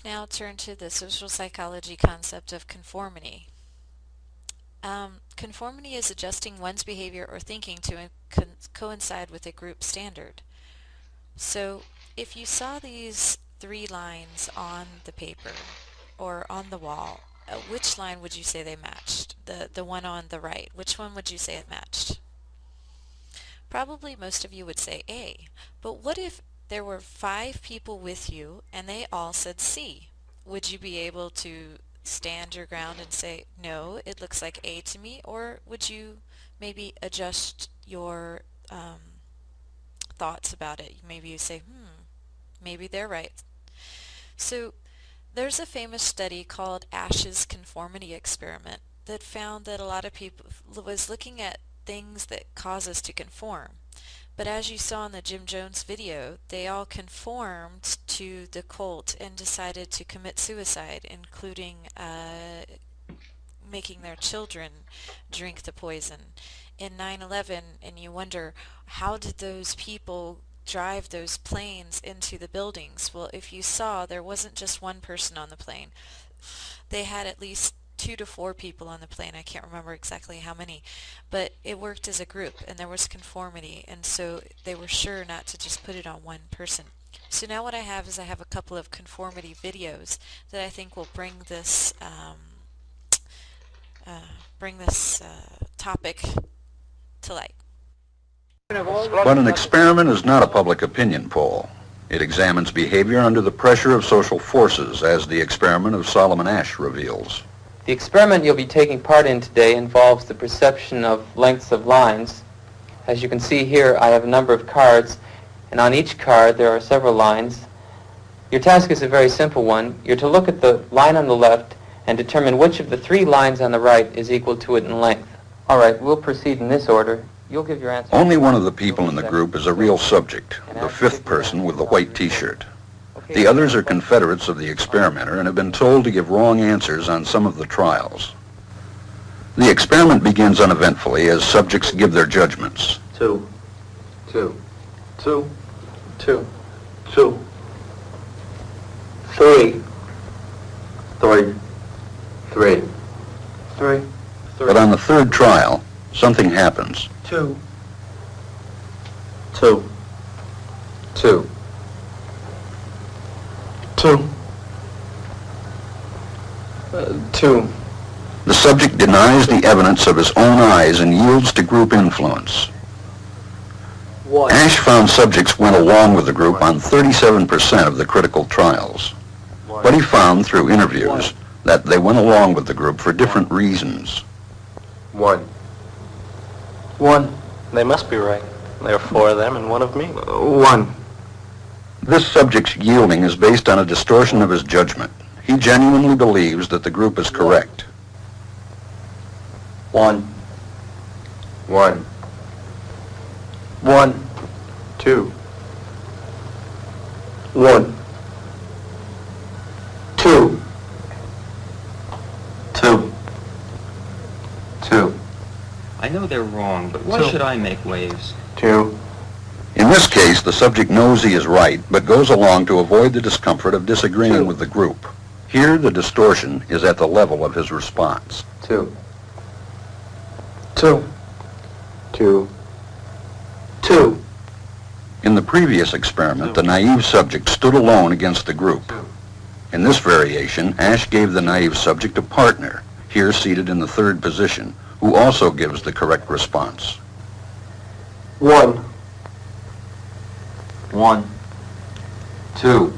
Let's now turn to the social psychology concept of conformity. Conformity is adjusting one's behavior or thinking to coincide with a group standard. So if you saw these three lines on the paper or on the wall, which line would you say they matched? The one on the right, which one would you say it matched? Probably most of you would say A, but what if there were 5 people with you and they all said C? Would you be able to stand your ground and say, no, it looks like A to me, or would you maybe adjust your thoughts about it? Maybe you say, maybe they're right. So there's a famous study called Asch's conformity experiment that found that a lot of people was looking at things that cause us to conform. But as you saw in the Jim Jones video, they all conformed to the cult and decided to commit suicide, including making their children drink the poison. In 9/11, and you wonder, how did those people drive those planes into the buildings? Well, if you saw, there wasn't just one person on the plane. They had at least 2 to 4 people on the plane. I can't remember exactly how many, but it worked as a group and there was conformity, and so they were sure not to just put it on one person. So now what I have is I have a couple of conformity videos that I think will bring this topic to light. But an experiment is not a public opinion poll. It examines behavior under the pressure of social forces, as the experiment of Solomon Asch reveals. The experiment you'll be taking part in today involves the perception of lengths of lines. As you can see here, I have a number of cards, and on each card there are several lines. Your task is a very simple one. You're to look at the line on the left and determine which of the 3 lines on the right is equal to it in length. All right, we'll proceed in this order. You'll give your answer. Only one of the people in the group is a real subject, the 5th person with the white t-shirt. The others are confederates of the experimenter and have been told to give wrong answers on some of the trials. The experiment begins uneventfully as subjects give their judgments. 2, 2, 2, 2, 2, 3, 3, 3, 3. But on the 3rd trial, something happens. 2, 2, 2, 2, 2. The subject denies the evidence of his own eyes and yields to group influence. 1. Asch found subjects went along with the group on 37% of the critical trials. But he found through interviews that they went along with the group for different reasons. 1. 1. They must be right. There are 4 of them and 1 of me. 1. This subject's yielding is based on a distortion of his judgment. He genuinely believes that the group is correct. 1. 1. 1. 2. 1. 2. 2. 2. I know they're wrong, but why should I make waves? 2. In this case, the subject knows he is right, but goes along to avoid the discomfort of disagreeing with the group. Here, the distortion is at the level of his response. 2. 2. 2. 2. In the previous experiment, the naive subject stood alone against the group. In this variation, Asch gave the naive subject a partner, here seated in the 3rd position, who also gives the correct response. 1. 1. 2.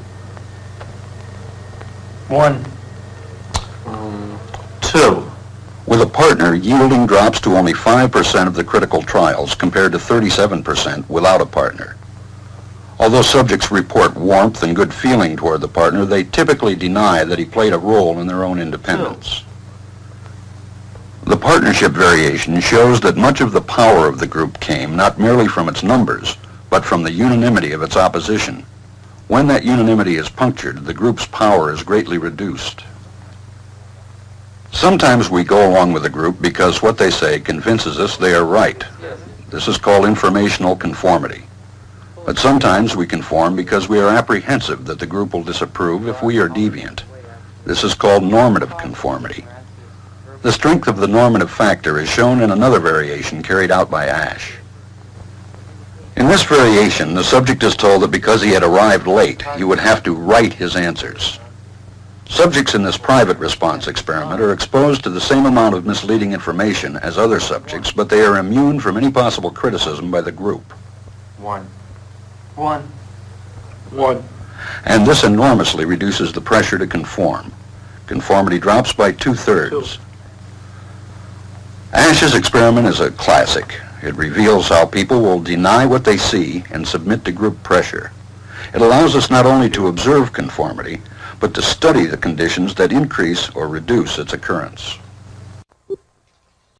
1. 2. With a partner, yielding drops to only 5% of the critical trials compared to 37% without a partner. Although subjects report warmth and good feeling toward the partner, they typically deny that he played a role in their own independence. The partnership variation shows that much of the power of the group came not merely from its numbers, but from the unanimity of its opposition. When that unanimity is punctured, the group's power is greatly reduced. Sometimes we go along with the group because what they say convinces us they are right. This is called informational conformity. But sometimes we conform because we are apprehensive that the group will disapprove if we are deviant. This is called normative conformity. The strength of the normative factor is shown in another variation carried out by Asch. In this variation, the subject is told that because he had arrived late, he would have to write his answers. Subjects in this private response experiment are exposed to the same amount of misleading information as other subjects, but they are immune from any possible criticism by the group. 1. 1. And this enormously reduces the pressure to conform. Conformity drops by 2/3. Asch's experiment is a classic. It reveals how people will deny what they see and submit to group pressure. It allows us not only to observe conformity, but to study the conditions that increase or reduce its occurrence.